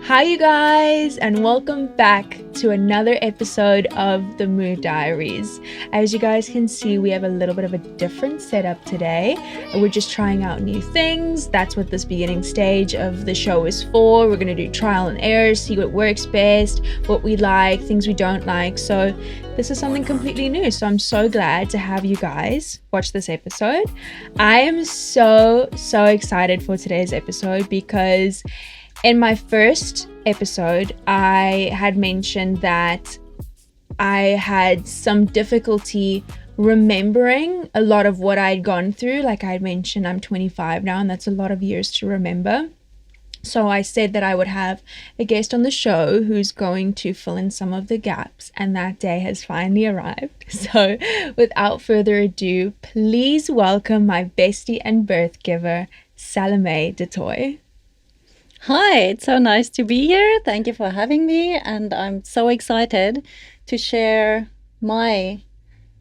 Hi you guys, and welcome back to another episode of the Mood Diaries. As you guys can see, we have a little bit of a different setup today. We're just trying out new things. That's what this beginning stage of the show is for. We're going to do trial and error, see what works best, what we like, things we don't like. So this is something completely new. So I'm so glad to have you guys watch this episode. I am so excited for today's episode because in my first episode, I had mentioned that I had some difficulty remembering a lot of what I'd gone through. Like I had mentioned, I'm 25 now, and that's a lot of years to remember. So I said that I would have a guest on the show who's going to fill in some of the gaps, and that day has finally arrived. So without further ado, please welcome my bestie and birth giver, Salome de Toit. Hi, it's so nice to be here. Thank you for having me. And I'm so excited to share my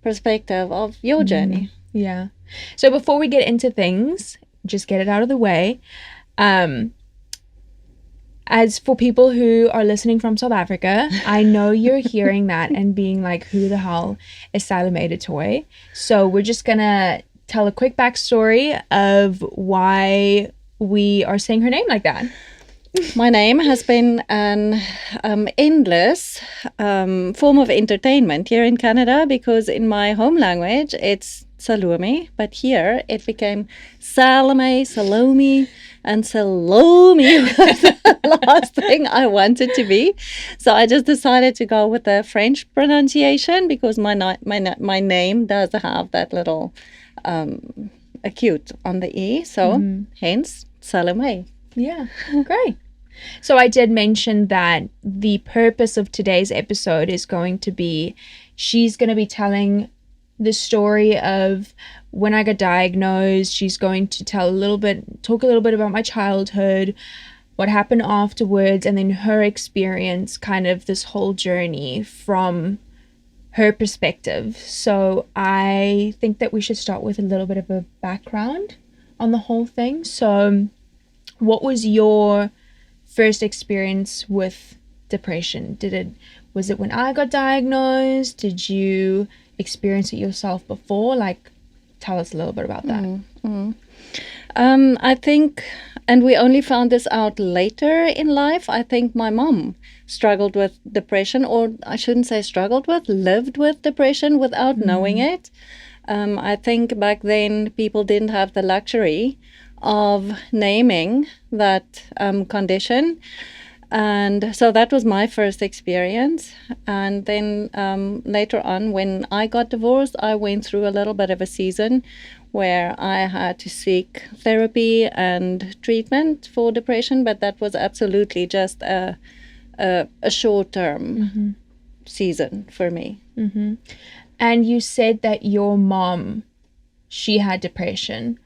perspective of your journey. Yeah. So before we get into things, just get it out of the way. As for people who are listening from South Africa, I know you're hearing that and being like, who the hell is Salome de Toit? So we're just going to tell a quick backstory of why we are saying her name like that. My name has been an endless form of entertainment here in Canada because in my home language it's Salome, but here it became Salome, and Salome was the last thing I wanted to be. So I just decided to go with the French pronunciation because my name does have that little acute on the E, so hence Salome. Yeah, great. So I did mention that the purpose of today's episode is going to be, she's going to be telling the story of when I got diagnosed. She's going to talk a little bit about my childhood, what happened afterwards, and then her experience, kind of this whole journey from her perspective. So I think that we should start with a little bit of a background on the whole thing. So what was your first experience with depression? Was it when I got diagnosed? Did you experience it yourself before? Like, tell us a little bit about that. I think, and we only found this out later in life, I think my mom struggled with depression, or I shouldn't say lived with depression without knowing it. I think back then people didn't have the luxury of naming that condition, and so that was my first experience. And then later on, when I got divorced, I went through a little bit of a season where I had to seek therapy and treatment for depression, but that was absolutely just a short-term season for me. And you said that your mom, she had depression.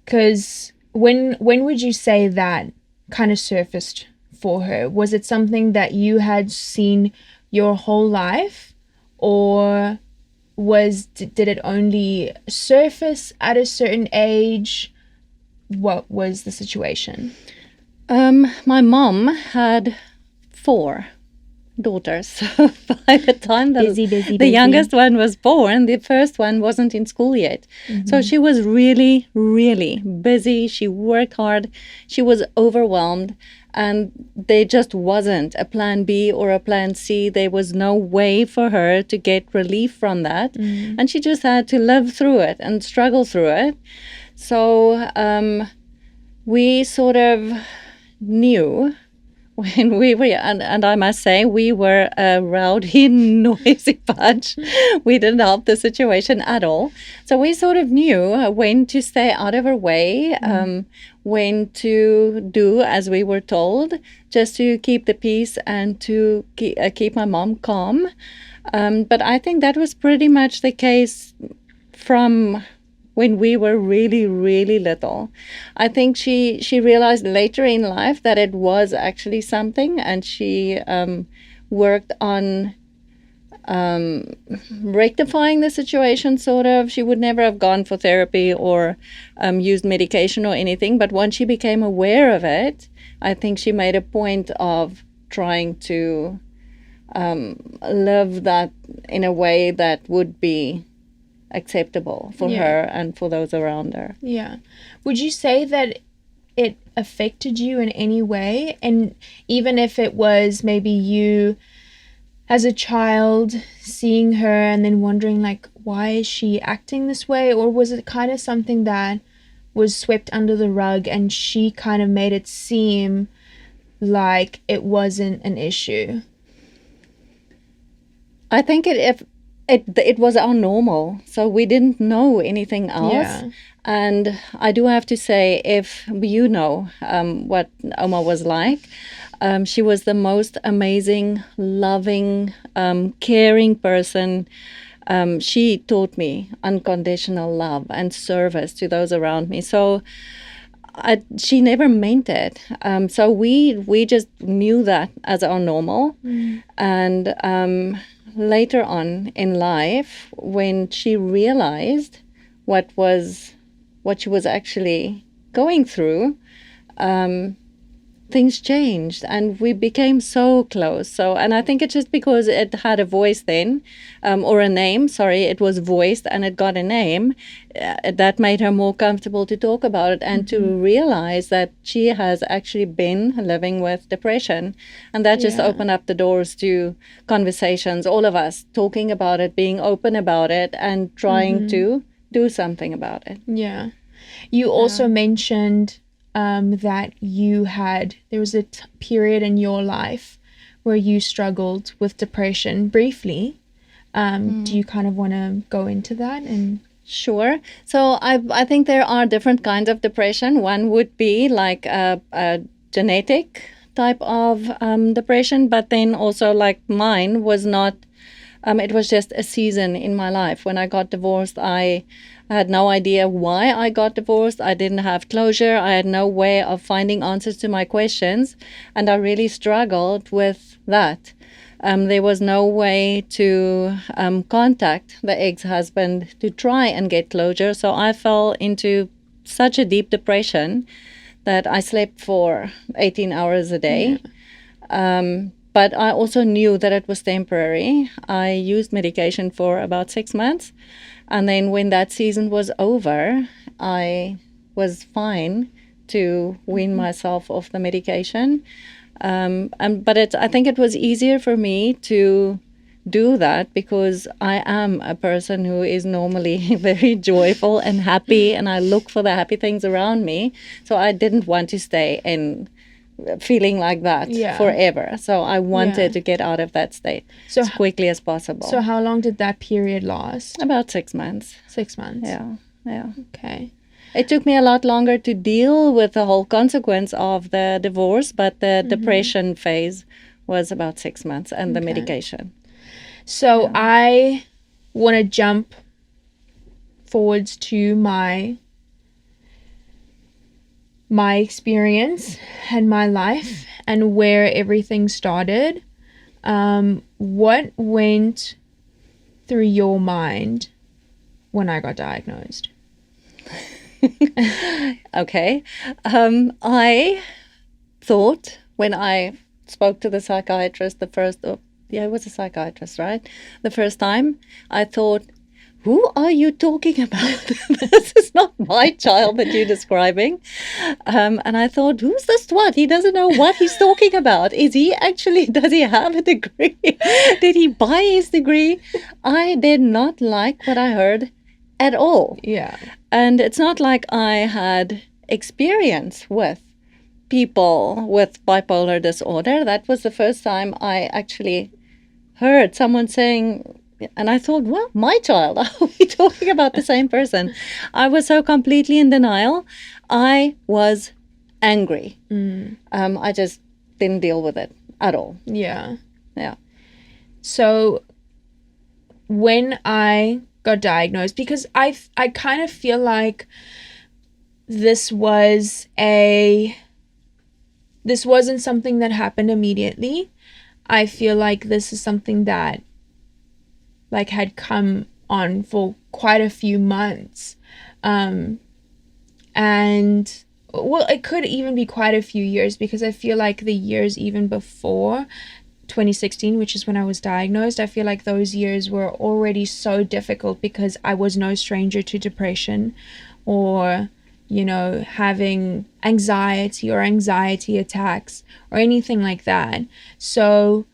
Because when would you say that kind of surfaced for her? Was it something that you had seen your whole life, or did it only surface at a certain age? What was the situation? My mom had 4 daughters. By the time the youngest one was born, the first one wasn't in school yet. So she was really, really busy. She worked hard. She was overwhelmed. And there just wasn't a plan B or a plan C. There was no way for her to get relief from that. And she just had to live through it and struggle through it. So we sort of knew when we were, and I must say, we were a rowdy, noisy bunch. We didn't help the situation at all. So we sort of knew when to stay out of her way, when to do as we were told, just to keep the peace and to keep my mom calm. But I think that was pretty much the case from when we were really, really little. I think she realized later in life that it was actually something, and she worked on rectifying the situation, sort of. She would never have gone for therapy or used medication or anything. But once she became aware of it, I think she made a point of trying to live that in a way that would be acceptable for her and for those around her. Yeah. Would you say that it affected you in any way? And even if it was maybe you as a child seeing her and then wondering like, why is she acting this way? Or was it kind of something that was swept under the rug and she kind of made it seem like it wasn't an issue? I think it was our normal, so we didn't know anything else. Yeah. And I do have to say, if you know what Oma was like, she was the most amazing, loving, caring person. She taught me unconditional love and service to those around me. So she never meant it. So we just knew that as our normal. And later on in life, when she realized what she was actually going through, things changed and we became so close. And I think it's just because it had a voice then, or a name, it was voiced and it got a name, that made her more comfortable to talk about it and to realize that she has actually been living with depression. And that just opened up the doors to conversations, all of us talking about it, being open about it and trying to do something about it. Yeah. You also mentioned that there was a period in your life where you struggled with depression briefly. Do you kind of want to go into that? And Sure. So I think there are different kinds of depression. One would be like a genetic type of depression, but then also like mine was not, it was just a season in my life. When I got divorced, I had no idea why I got divorced. I didn't have closure. I had no way of finding answers to my questions. And I really struggled with that. There was no way to contact the ex-husband to try and get closure. So I fell into such a deep depression that I slept for 18 hours a day. But I also knew that it was temporary. I used medication for about 6 months. And then when that season was over, I was fine to wean myself off the medication. But I think it was easier for me to do that because I am a person who is normally very joyful and happy, and I look for the happy things around me. So I didn't want to stay in feeling like that forever. So I wanted to get out of that state as quickly as possible. So how long did that period last? About 6 months. 6 months. Yeah. Okay. It took me a lot longer to deal with the whole consequence of the divorce, but the depression phase was about 6 months and the medication. So I want to jump forwards to my experience and my life and where everything started. What went through your mind when I got diagnosed? Okay. I thought when I spoke to the psychiatrist it was a psychiatrist, right? The first time, I thought, who are you talking about? This is not my child that you're describing. And I thought, who's this twat? He doesn't know what he's talking about. Does he have a degree? Did he buy his degree? I did not like what I heard at all. Yeah. And it's not like I had experience with people with bipolar disorder. That was the first time I actually heard someone saying, and I thought, well, my child, are we talking about the same person? I was so completely in denial. I was angry. I just didn't deal with it at all. Yeah. Yeah. So when I got diagnosed, because I kind of feel like this wasn't something that happened immediately. I feel like this is something that like had come on for quite a few months. And well, it could even be quite a few years, because I feel like the years even before 2016, which is when I was diagnosed, I feel like those years were already so difficult because I was no stranger to depression or, you know, having anxiety or anxiety attacks or anything like that. So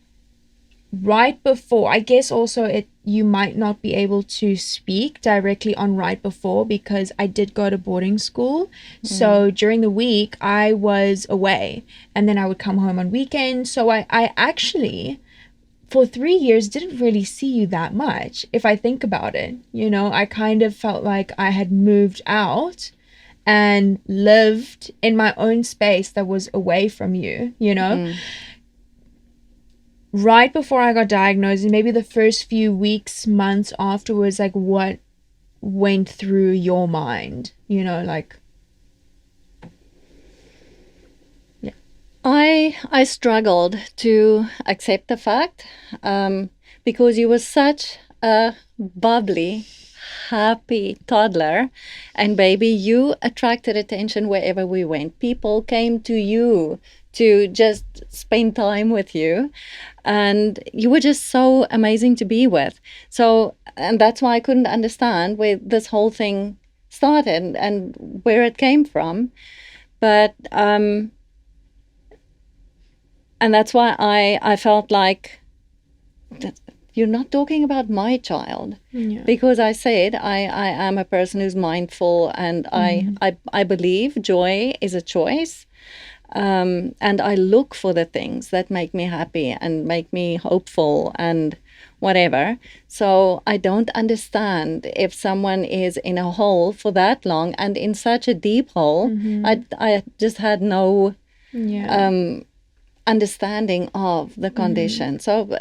right before, I guess also you might not be able to speak directly on right before, because I did go to boarding school. So during the week I was away, and then I would come home on weekends. So I actually for 3 years didn't really see you that much, if I think about it. You know, I kind of felt like I had moved out and lived in my own space that was away from you, you know. Right before I got diagnosed, and maybe the first few weeks, months afterwards, like what went through your mind, you know, like, yeah. I struggled to accept the fact, because you were such a bubbly, happy toddler, and baby, you attracted attention wherever we went. People came to you to just spend time with you, and you were just so amazing to be with. So, and that's why I couldn't understand where this whole thing started and where it came from. But and that's why I felt like you're not talking about my child. Yeah. Because I said I am a person who's mindful, and I believe joy is a choice. And I look for the things that make me happy and make me hopeful and whatever. So I don't understand if someone is in a hole for that long and in such a deep hole. I just had no understanding of the condition. So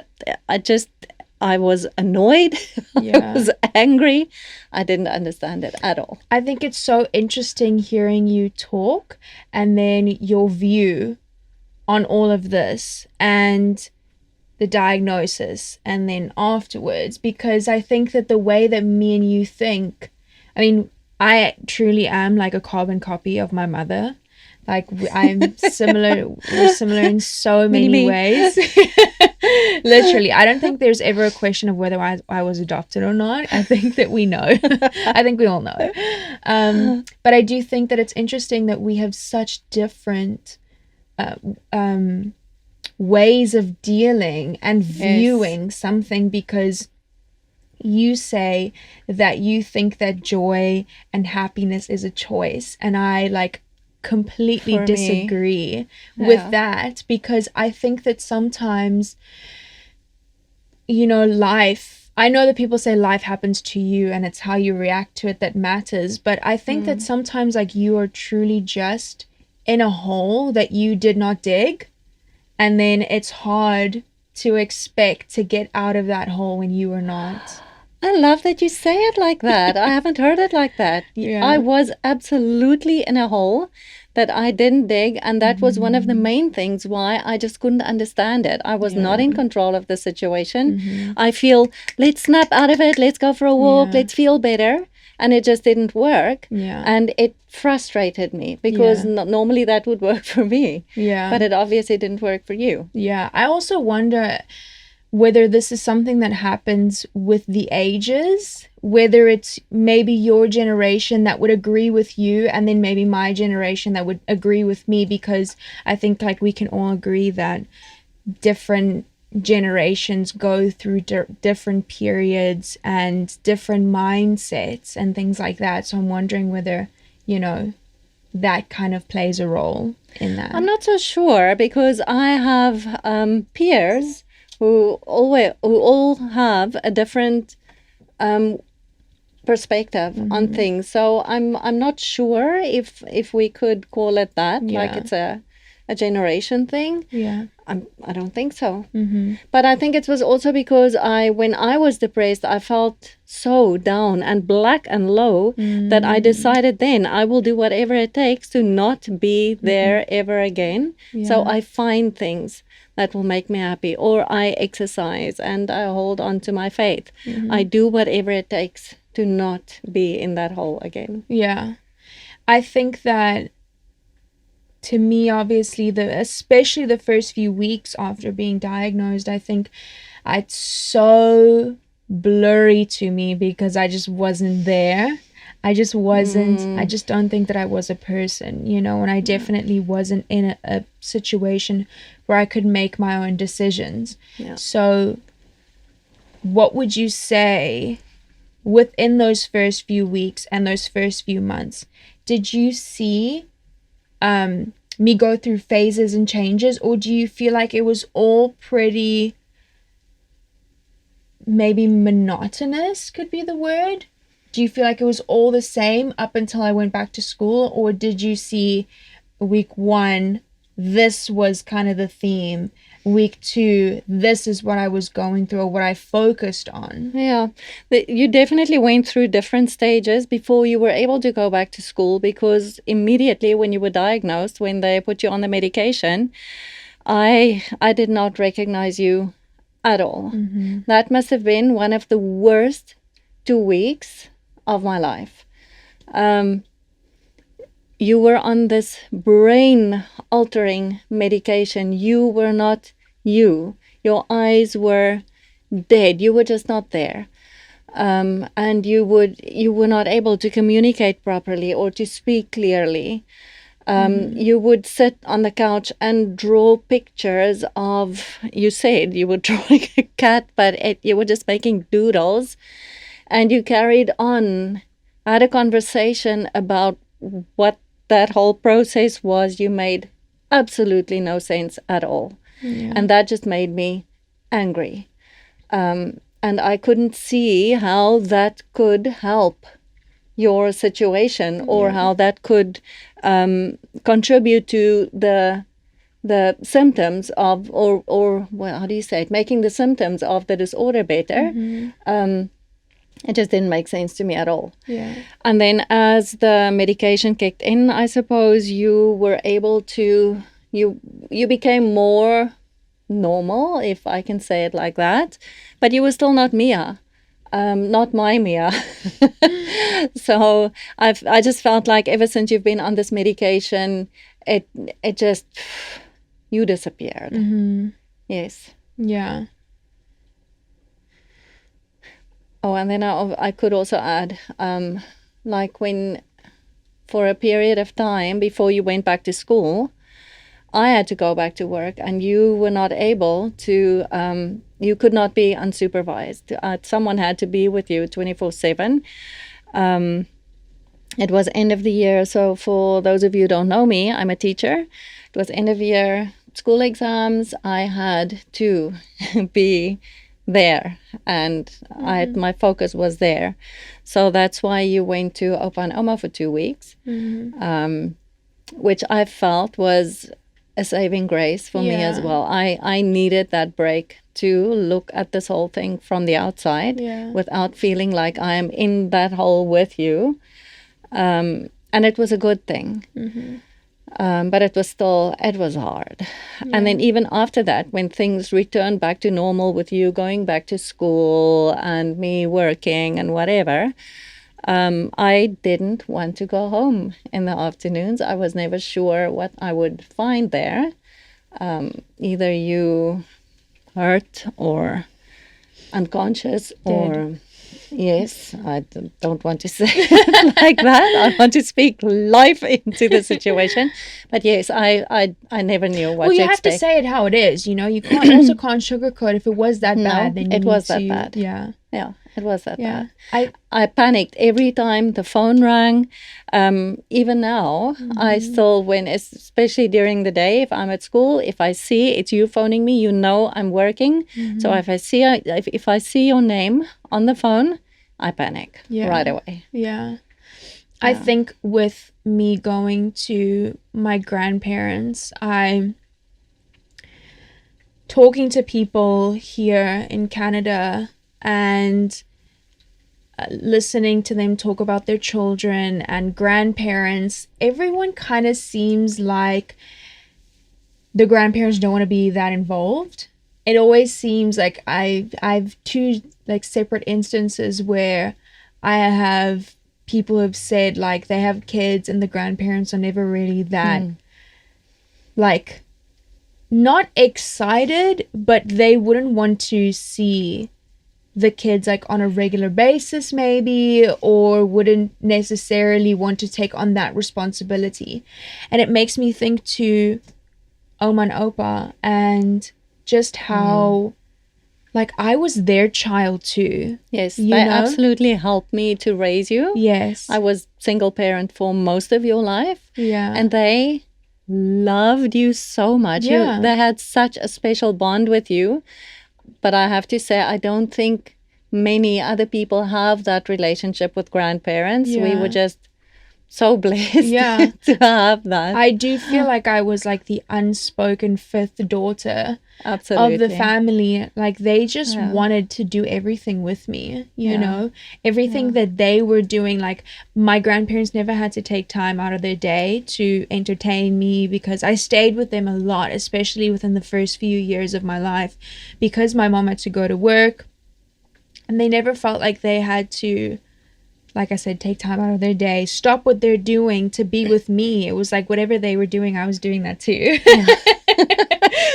I was annoyed. I was angry. I didn't understand it at all. I think it's so interesting hearing you talk, and then your view on all of this and the diagnosis, and then afterwards, because I think that the way that me and you think, I mean, I truly am like a carbon copy of my mother. Like I'm similar, we're similar in so many ways. Literally, I don't think there's ever a question of whether I was adopted or not. I think that we know. I think we all know. But I do think that it's interesting that we have such different ways of dealing and viewing something, because you say that you think that joy and happiness is a choice, and I like completely disagree with that, because I think that sometimes, you know, I know that people say life happens to you and it's how you react to it that matters, but I think that sometimes like you are truly just in a hole that you did not dig, and then it's hard to expect to get out of that hole when you are not. I love that you say it like that. I haven't heard it like that. I was absolutely in a hole that I didn't dig, and that was one of the main things why I just couldn't understand it. I was not in control of the situation. I feel, let's snap out of it, let's go for a walk, let's feel better. And it just didn't work. And it frustrated me, because normally that would work for me. But it obviously didn't work for you. I also wonder whether this is something that happens with the ages, whether it's maybe your generation that would agree with you, and then maybe my generation that would agree with me, because I think like we can all agree that different generations go through different periods and different mindsets and things like that. So I'm wondering whether, you know, that kind of plays a role in that. I'm not so sure, because I have peers who all have a different perspective on things. So I'm not sure if we could call it that, like it's a a generation thing. Yeah. I don't think so. But I think it was also because when I was depressed, I felt so down and black and low that I decided then I will do whatever it takes to not be there ever again. Yeah. So I find things that will make me happy, or I exercise and I hold on to my faith. I do whatever it takes to not be in that hole again. Yeah. I think that, to me, obviously, especially the first few weeks after being diagnosed, I think it's so blurry to me because I just wasn't there. I just wasn't, I just don't think that I was a person, you know, and I definitely wasn't in a situation where I could make my own decisions. Yeah. So what would you say within those first few weeks and those first few months? Did you see me go through phases and changes, or do you feel like it was all pretty, maybe monotonous could be the word? Do you feel like it was all the same up until I went back to school, or did you see week 1, this was kind of the theme, week 2, this is what I was going through or what I focused on? Yeah, you definitely went through different stages before you were able to go back to school, because immediately when you were diagnosed, when they put you on the medication, I did not recognize you at all. That must have been one of the worst 2 weeks of my life. You were on this brain-altering medication. You were not you. Your eyes were dead. You were just not there. And you were not able to communicate properly or to speak clearly. You would sit on the couch and draw pictures of, you said you were drawing a cat, but you were just making doodles. And you carried on, had a conversation about what that whole process was. You made absolutely no sense at all. Yeah. And that just made me angry. And I couldn't see how that could help your situation, or how that could contribute to the symptoms of, or well, how do you say it, making the symptoms of the disorder better. It just didn't make sense to me at all. Yeah. And then as the medication kicked in, I suppose you were able to, you became more normal, if I can say it like that. But you were still not Mia, not my Mia. So I just felt like ever since you've been on this medication, it just, you disappeared. Yes. Yeah. Oh, and then I could also add, like when, for a period of time before you went back to school, I had to go back to work, and you were not able to, you could not be unsupervised. Someone had to be with you 24/7. It was end of the year, so for those of you who don't know me, I'm a teacher. It was end of year school exams. I had to be there, and my focus was there. So that's why you went to Opa and Oma for 2 weeks, which I felt was a saving grace for me as well. I needed that break to look at this whole thing from the outside without feeling like I am in that hole with you. And it was a good thing. But it was hard. And then even after that, when things returned back to normal with you going back to school and me working and whatever, I didn't want to go home in the afternoons. I was never sure what I would find there. Either you hurt or unconscious or... Yes, I don't want to say it like that. I want to speak life into the situation. But yes, I never knew what to expect. Well, you have to say it how it is, you know. You can't can't sugarcoat. If it was that bad, then you it was need that to, bad. Yeah. Yeah, it was that bad. I panicked every time the phone rang. Even now, I still, especially during the day, if I'm at school, if I see it's you phoning me, you know I'm working. So if I see your name on the phone, I panic right away. Yeah. I think with me going to my grandparents, I talking to people here in Canada and listening to them talk about their children and grandparents, everyone kind of seems like the grandparents don't want to be that involved. It always seems like I've two like separate instances where I have people have said like they have kids and the grandparents are never really that like not excited, but they wouldn't want to see the kids like on a regular basis maybe, or wouldn't necessarily want to take on that responsibility. And it makes me think to Oma and Opa and just how like I was their child too. Yes, they absolutely helped me to raise you. Yes. I was single parent for most of your life. Yeah. And they loved you so much. Yeah. They had such a special bond with you. But I have to say, I don't think many other people have that relationship with grandparents. Yeah. We were just so blessed to have that. I do feel like I was like the unspoken fifth daughter Absolutely. of the family. Like they just wanted to do everything with me, you know, everything that they were doing. Like my grandparents never had to take time out of their day to entertain me because I stayed with them a lot, especially within the first few years of my life, because my mom had to go to work and they never felt like they had to, like I said, take time out of their day, stop what they're doing to be with me. It was like whatever they were doing, I was doing that too.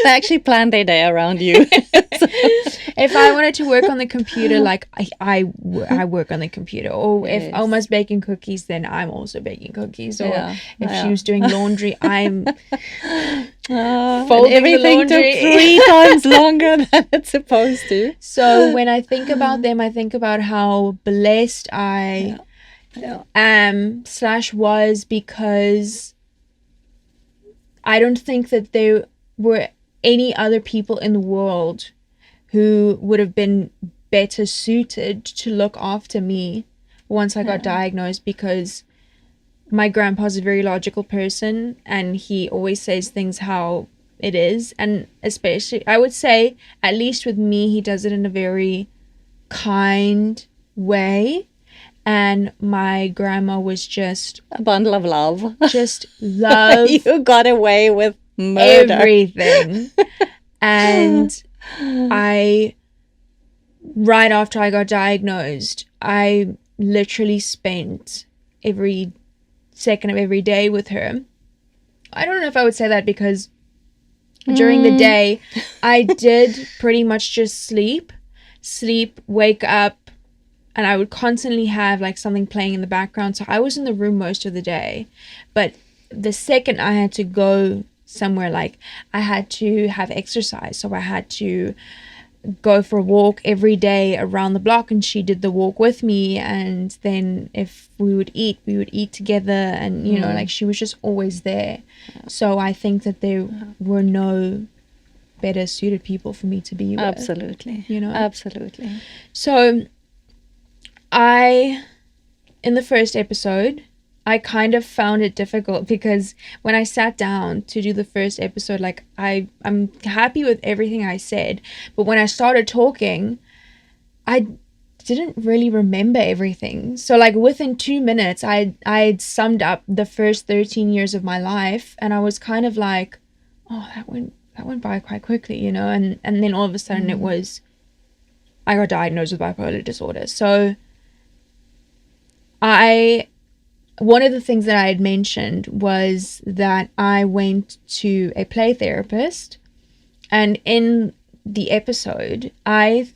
They actually planned their day around you. If I wanted to work on the computer, like I work on the computer. Or if Oma's baking cookies, then I'm also baking cookies. Or if she was doing laundry, I'm folding everything the laundry. took 3 times longer than it's supposed to. So when I think about them, I think about how blessed I am / was, because I don't think that there were any other people in the world who would have been better suited to look after me once I got diagnosed, because my grandpa's a very logical person and he always says things how it is. And especially, I would say, at least with me, he does it in a very kind way. And my grandma was just a bundle of love. Just love. You got away with murder. Everything. And right after I got diagnosed, I literally spent every second of every day with her. I don't know if I would say that, because during the day, I did pretty much just sleep, wake up, and I would constantly have like something playing in the background. So I was in the room most of the day. But the second I had to go somewhere, like I had to have exercise. So I had to go for a walk every day around the block, and she did the walk with me. And then if we would eat together, and you know, like she was just always there. So I think that there were no better suited people for me to be with. Absolutely. You know? Absolutely. So in the first episode, I kind of found it difficult, because when I sat down to do the first episode, like I'm happy with everything I said, but when I started talking, I didn't really remember everything. So like within 2 minutes, I'd summed up the first 13 years of my life, and I was kind of like, oh, that went by quite quickly, you know. And then all of a sudden it was, I got diagnosed with bipolar disorder. So one of the things that I had mentioned was that I went to a play therapist, and in the episode, I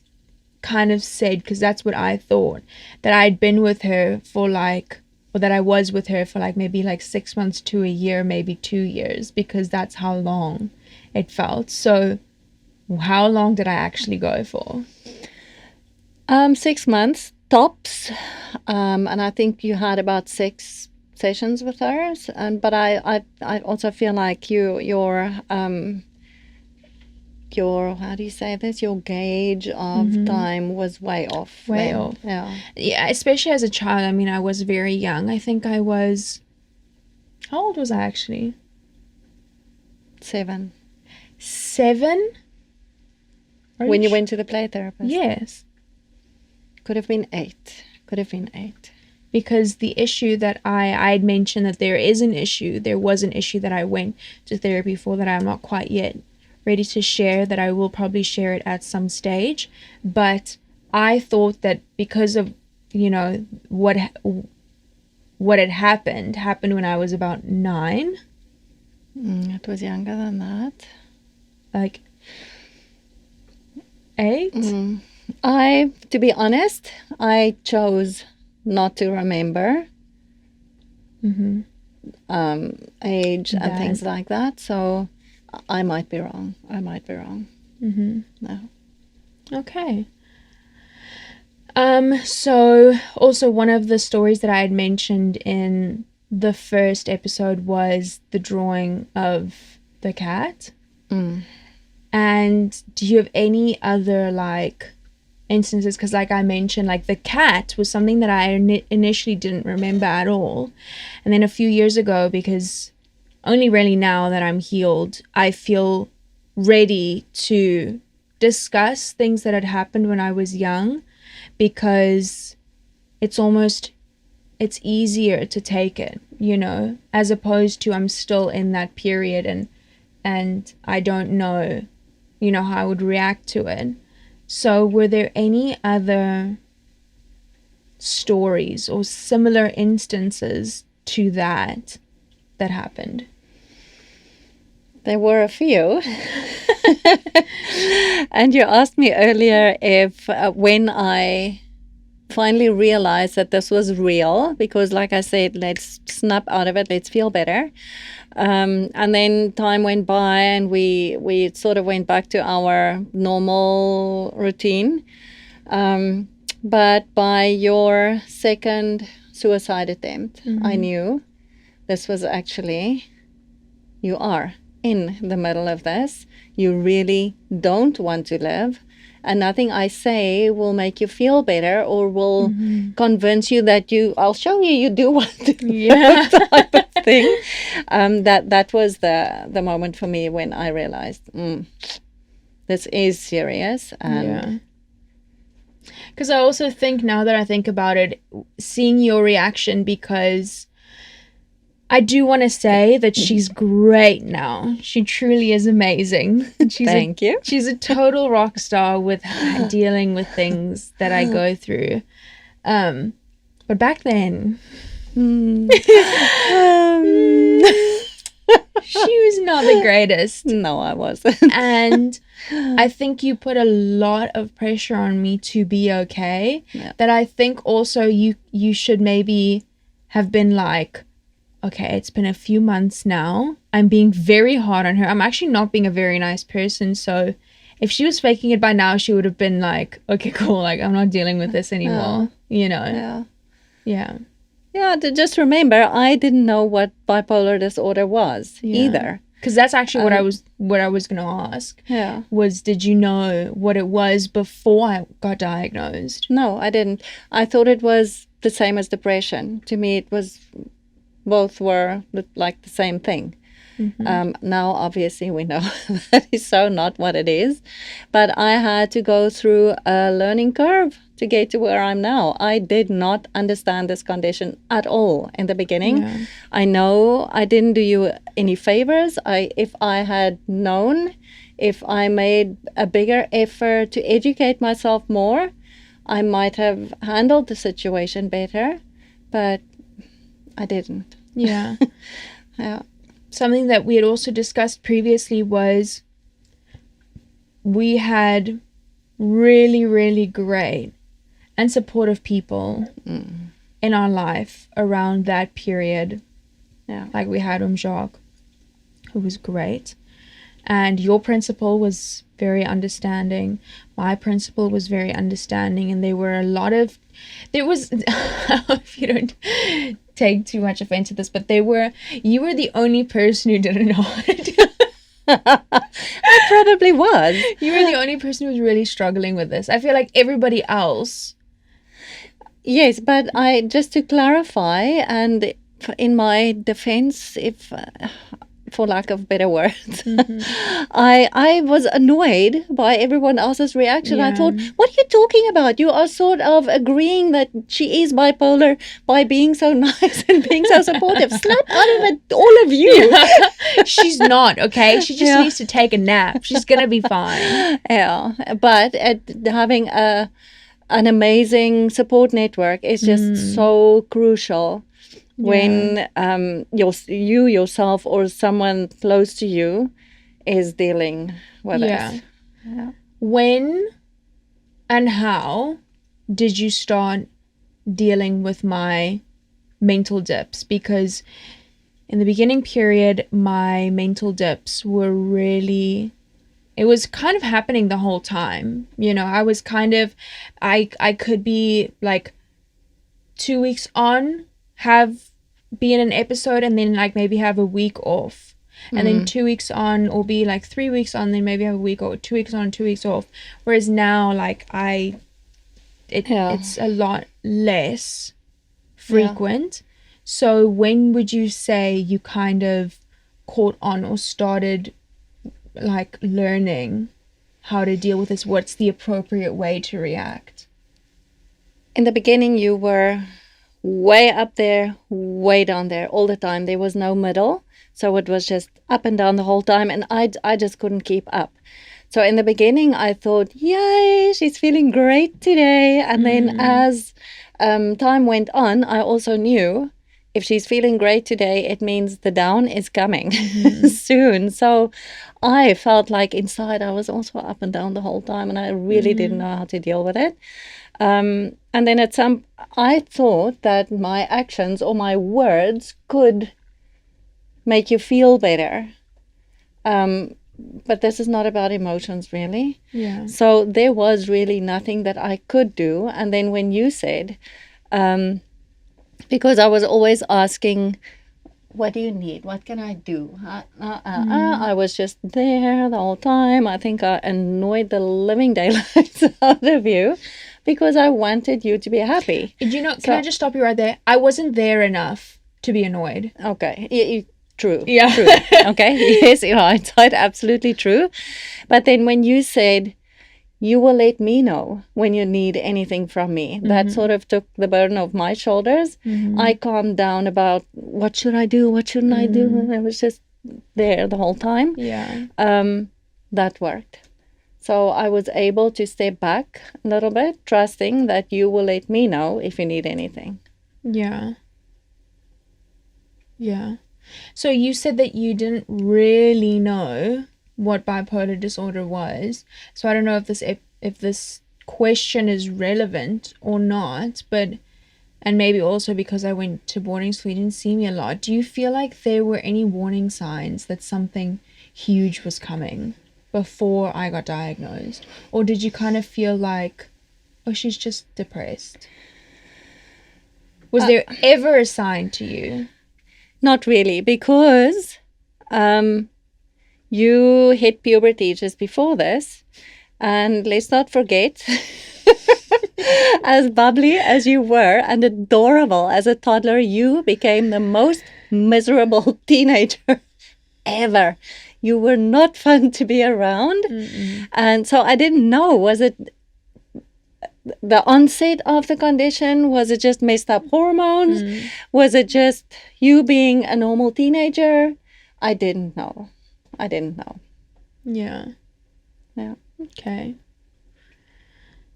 kind of said, because that's what I thought, that I'd been with her for like, or that I was with her for like maybe like 6 months to a year, maybe 2 years, because that's how long it felt. So how long did I actually go for? 6 months tops, and I think you had about 6 sessions with hers. And but I also feel like your your, how do you say this, your gauge of time was way off. Way off. Yeah, especially as a child. I mean, I was very young. I think I was, how old was I actually? 7. 7? When you went to the play therapist? Yes. Could have been 8. Could have been 8. Because the issue that I'd mentioned that there is an issue, there was an issue that I went to therapy for that I'm not quite yet ready to share, that I will probably share it at some stage. But I thought that because of, you know, what had happened when I was about 9. It was younger than that. Like 8? To be honest, I chose not to remember age and things like that. So I might be wrong. No. Okay. So also one of the stories that I had mentioned in the first episode was the drawing of the cat. And do you have any other like instances? Because like I mentioned, like the cat was something that I initially didn't remember at all. And then a few years ago, because only really now that I'm healed, I feel ready to discuss things that had happened when I was young, because it's easier to take it, you know, as opposed to I'm still in that period and I don't know, you know, how I would react to it. So were there any other stories or similar instances to that happened? There were a few. And you asked me earlier if when I finally realized that this was real, because like I said, let's snap out of it, let's feel better. And then time went by and we sort of went back to our normal routine. But by your second suicide attempt, I knew this was actually, you are in the middle of this. You really don't want to live. And nothing I say will make you feel better or will convince you that I'll show you, you do want to live, type of thing. That was the moment for me when I realized, this is serious. And because I also think, now that I think about it, seeing your reaction, because I do want to say that she's great now. She truly is amazing. Thank you. She's a total rock star with dealing with things that I go through. But back then, she was not the greatest. No, I wasn't. And I think you put a lot of pressure on me to be okay. Yeah. That I think also you should maybe have been like, okay, it's been a few months now. I'm being very hard on her. I'm actually not being a very nice person. So if she was faking it by now, she would have been like, okay, cool. Like, I'm not dealing with this anymore, you know? Yeah. Yeah, just remember, I didn't know what bipolar disorder was either. Because that's actually what I was going to ask. Yeah. Was, did you know what it was before I got diagnosed? No, I didn't. I thought it was the same as depression. To me, it was... both were like the same thing. Now, obviously, we know that is so not what it is. But I had to go through a learning curve to get to where I'm now. I did not understand this condition at all in the beginning. Yeah. I know I didn't do you any favors. If I had known, if I made a bigger effort to educate myself more, I might have handled the situation better. But I didn't. Yeah. Yeah. Something that we had also discussed previously was we had really, really great and supportive people in our life around that period. Yeah. Like we had Jacques, who was great. And your principal was very understanding. My principal was very understanding. And there were I hope you don't take too much offense to this, but you were the only person who didn't know how to do it. I probably was. You were the only person who was really struggling with this. I feel like everybody else. Yes, but just to clarify, and in my defense, if for lack of better words, I was annoyed by everyone else's reaction. I thought, what are you talking about? You are sort of agreeing that she is bipolar by being so nice and being so supportive. Snap out of it, all of you. Yeah. She's not, okay? She just needs to take a nap. She's going to be fine. Yeah, but having an amazing support network is just so crucial. When you yourself or someone close to you is dealing with it. Yeah. When and how did you start dealing with my mental dips? Because in the beginning period, my mental dips were really... It was kind of happening the whole time. You know, I was kind of... I could be like 2 weeks on, be in an episode, and then like maybe have a week off, and then 2 weeks on, or be like 3 weeks on, then maybe have a week, or 2 weeks on, 2 weeks off. Whereas now, like it's a lot less frequent. So when would you say you kind of caught on or started like learning how to deal with this? What's the appropriate way to react? In the beginning, you were way up there, way down there all the time. There was no middle. So it was just up and down the whole time. And I just couldn't keep up. So in the beginning, I thought, yay, she's feeling great today. And then as time went on, I also knew if she's feeling great today, it means the down is coming soon. So I felt like inside I was also up and down the whole time. And I really didn't know how to deal with it. And then I thought that my actions or my words could make you feel better. But this is not about emotions, really. Yeah. So there was really nothing that I could do. And then when you said, because I was always asking, what do you need? What can I do? I was just there the whole time. I think I annoyed the living daylights out of you. Because I wanted you to be happy. You know, can I just stop you right there? I wasn't there enough to be annoyed. Okay. True. Yeah. True. Okay. Yes, in hindsight, absolutely true. But then when you said, you will let me know when you need anything from me, that sort of took the burden off my shoulders. I calmed down about what should I do? What shouldn't I do? I was just there the whole time. Yeah. That worked. So I was able to step back a little bit, trusting that you will let me know if you need anything. Yeah. Yeah. So you said that you didn't really know what bipolar disorder was. So I don't know if this question is relevant or not, but, and maybe also because I went to boarding school, you didn't see me a lot. Do you feel like there were any warning signs that something huge was coming before I got diagnosed? Or did you kind of feel like, oh, she's just depressed? Was there ever a sign to you? Not really, because you hit puberty just before this. And let's not forget, as bubbly as you were and adorable as a toddler, you became the most miserable teenager ever. You were not fun to be around. And so I didn't know, was it the onset of the condition? Was it just messed up hormones? Was it just you being a normal teenager? I didn't know. Yeah. Yeah. Okay.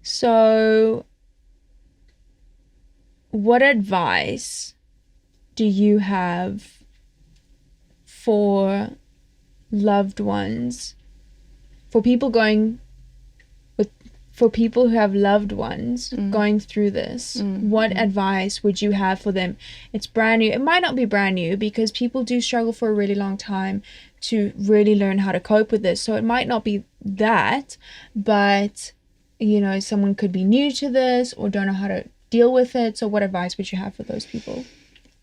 So what advice do you have for loved ones, for people who have loved ones going through this? What advice would you have for them? It's brand new. It might not be brand new because people do struggle for a really long time to really learn how to cope with this. So it might not be that, but you know, someone could be new to this or don't know how to deal with it. So what advice would you have for those people?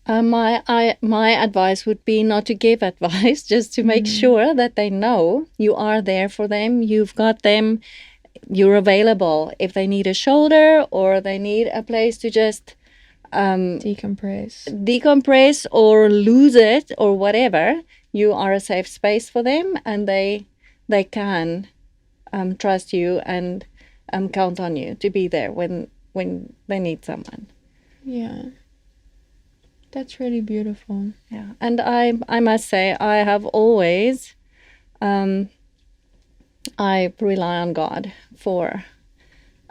My advice would be not to give advice, just to make sure that they know you are there for them. You've got them. You're available if they need a shoulder or they need a place to just decompress or lose it or whatever. You are a safe space for them, and they can trust you and count on you to be there when they need someone. Yeah. That's really beautiful. Yeah, and I must say, I have always, I rely on God for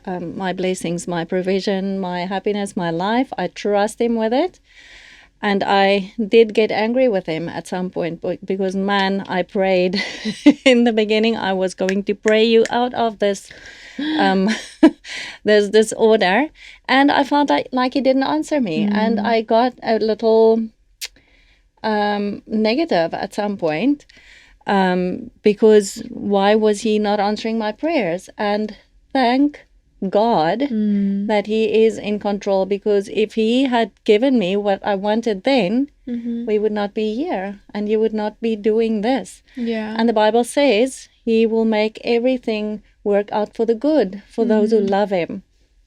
my blessings, my provision, my happiness, my life. I trust Him with it. And I did get angry with Him at some point because, man, I prayed in the beginning. I was going to pray you out of this there's this order, and I found that like He didn't answer me, and I got a little negative at some point because why was He not answering my prayers? And thank God that He is in control, because if He had given me what I wanted then, we would not be here and you would not be doing this. Yeah. And the Bible says He will make everything work out for the good for those who love Him.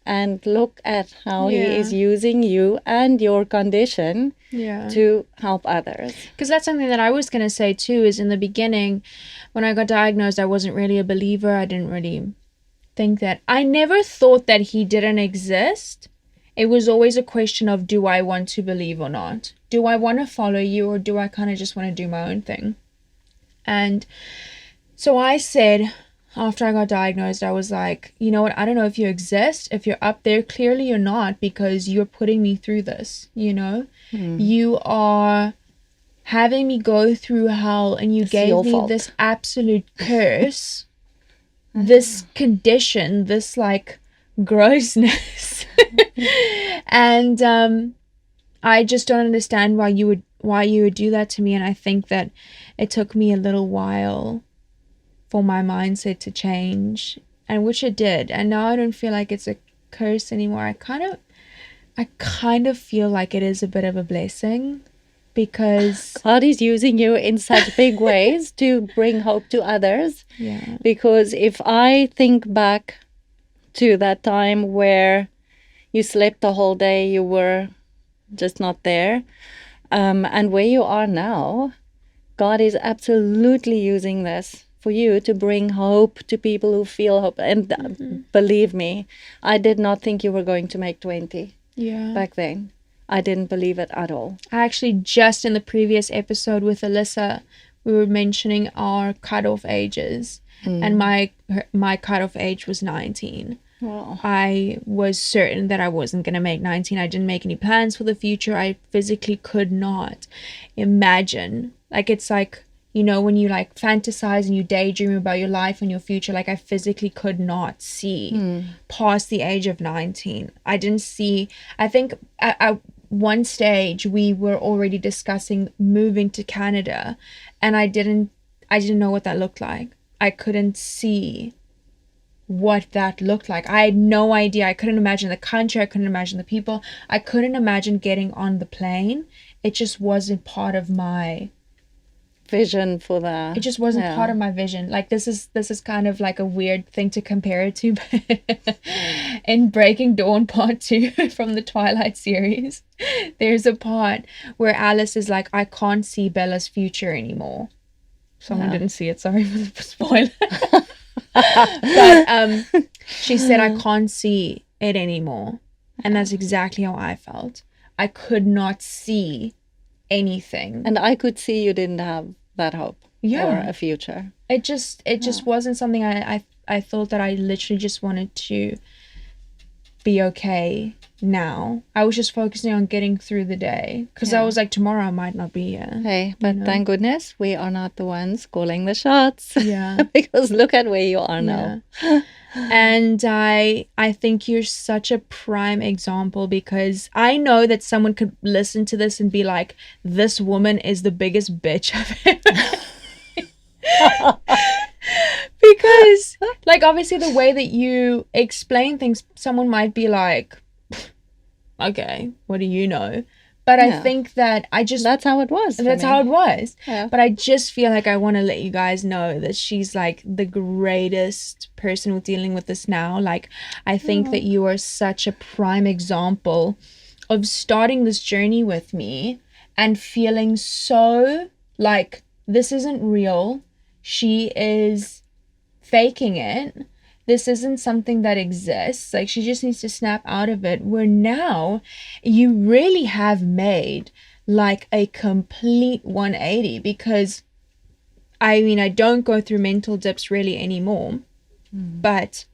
And look at how He is using you and your condition to help others. Because that's something that I was going to say too, is in the beginning, when I got diagnosed, I wasn't really a believer. I didn't really think that. I never thought that He didn't exist. It was always a question of, do I want to believe or not? Do I want to follow you, or do I kind of just want to do my own thing? And so I said, after I got diagnosed, I was like, you know what? I don't know if you exist. If you're up there, clearly you're not, because you're putting me through this, you know? You are having me go through hell, and you gave me this absolute curse, this condition, this like grossness. And I just don't understand why you would do that to me. And I think that it took me a little while for my mindset to change, and which it did. And now I don't feel like it's a curse anymore. I kind of feel like it is a bit of a blessing, because God is using you in such big ways to bring hope to others. Yeah. Because if I think back to that time where you slept the whole day, you were just not there, and where you are now, God is absolutely using this for you to bring hope to people who feel hope. And believe me, I did not think you were going to make 20 back then. I didn't believe it at all. I actually, just in the previous episode with Alyssa, we were mentioning our cutoff ages, and my cutoff age was 19. Wow. I was certain that I wasn't going to make 19. I didn't make any plans for the future. I physically could not imagine. Like, it's like, you know, when you like fantasize and you daydream about your life and your future, like I physically could not see past the age of 19. I didn't see, I think at one stage we were already discussing moving to Canada, and I didn't know what that looked like. I couldn't see what that looked like. I had no idea. I couldn't imagine the country. I couldn't imagine the people. I couldn't imagine getting on the plane. It just wasn't part of my vision for that. It just wasn't part of my vision. Like, this is kind of like a weird thing to compare it to, but in Breaking Dawn Part 2 from the Twilight series, there's a part where Alice is like, I can't see Bella's future anymore. Someone didn't see it, sorry for the spoiler. But she said, I can't see it anymore. And that's exactly how I felt. I could not see anything. And I could see you didn't have that hope or a future. It just wasn't something I thought that I literally just wanted to be okay now. I was just focusing on getting through the day, because I was like, tomorrow I might not be here. Hey, but thank goodness we are not the ones calling the shots. Yeah. Because look at where you are now. And I think you're such a prime example, because I know that someone could listen to this and be like, this woman is the biggest bitch I've ever. Because, like, obviously the way that you explain things, someone might be like, okay, what do you know? But I think that that's how it was. That's how it was. Yeah. But I just feel like I want to let you guys know that she's like the greatest person with dealing with this now. Like, I think that you are such a prime example of starting this journey with me and feeling so like this isn't real. She is faking it. This isn't something that exists. Like, she just needs to snap out of it. Where now you really have made like a complete 180, because I mean, I don't go through mental dips really anymore. But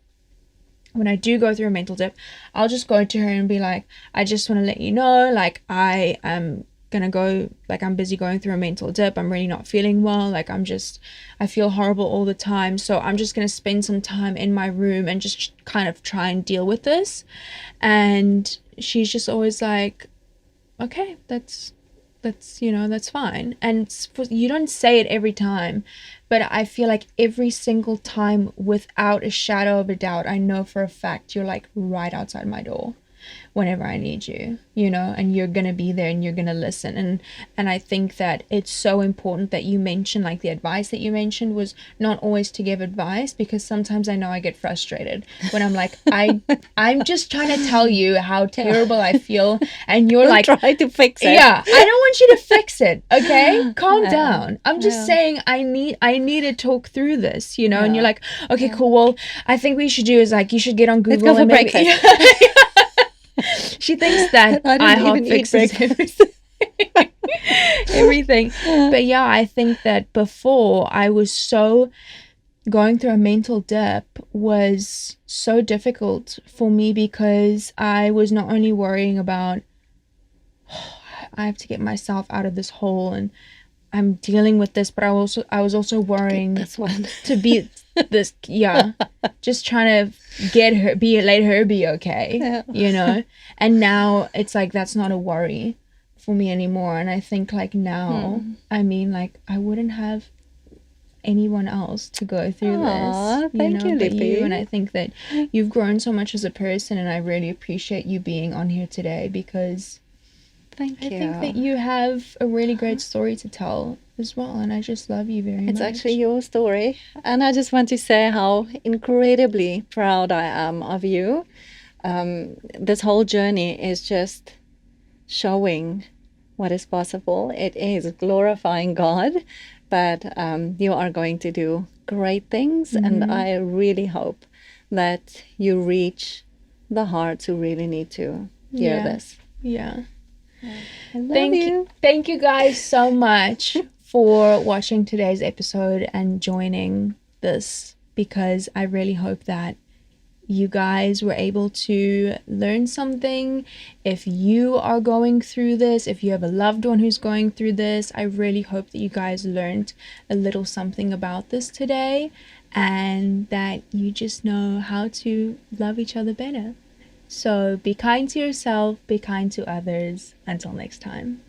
when I do go through a mental dip, I'll just go to her and be like, I just want to let you know, like, I am gonna go, like, I'm busy going through a mental dip. I'm really not feeling well. Like, I feel horrible all the time. So I'm just gonna spend some time in my room and just kind of try and deal with this. And she's just always like, okay, that's fine. And you don't say it every time, but I feel like every single time, without a shadow of a doubt, I know for a fact you're like right outside my door whenever I need you, and you're gonna be there and you're gonna listen. And I think that it's so important that you mention, like, the advice that you mentioned was not always to give advice, because sometimes I know I get frustrated when I'm like, I'm just trying to tell you how terrible I feel, and you're like, try to fix it. Yeah, I don't want you to fix it, okay? Calm down. I'm just saying I need to talk through this, and you're like, okay, cool, well, I think what you should do is, like, you should get on Google. Let's go for breakfast. She thinks that IHOP fixes everything. But yeah, I think that before, I was so going through a mental dip was so difficult for me, because I was not only worrying about, I have to get myself out of this hole and I'm dealing with this, but I was also worrying this one to be this, just trying to let her be okay, and now it's like, that's not a worry for me anymore. And I think, like, now, I mean, like, I wouldn't have anyone else to go through this, thank you, Lippy. And I think that you've grown so much as a person, and I really appreciate you being on here today, because I think that you have a really great story to tell as well, and I just love you very much. It's actually your story, and I just want to say how incredibly proud I am of you. This whole journey is just showing what is possible. It is glorifying God, but you are going to do great things, and I really hope that you reach the hearts who really need to hear this. Yeah. Thank you guys so much for watching today's episode and joining this, because I really hope that you guys were able to learn something. If you are going through this, if you have a loved one who's going through this, I really hope that you guys learned a little something about this today, and that you just know how to love each other better. So be kind to yourself, be kind to others. Until next time.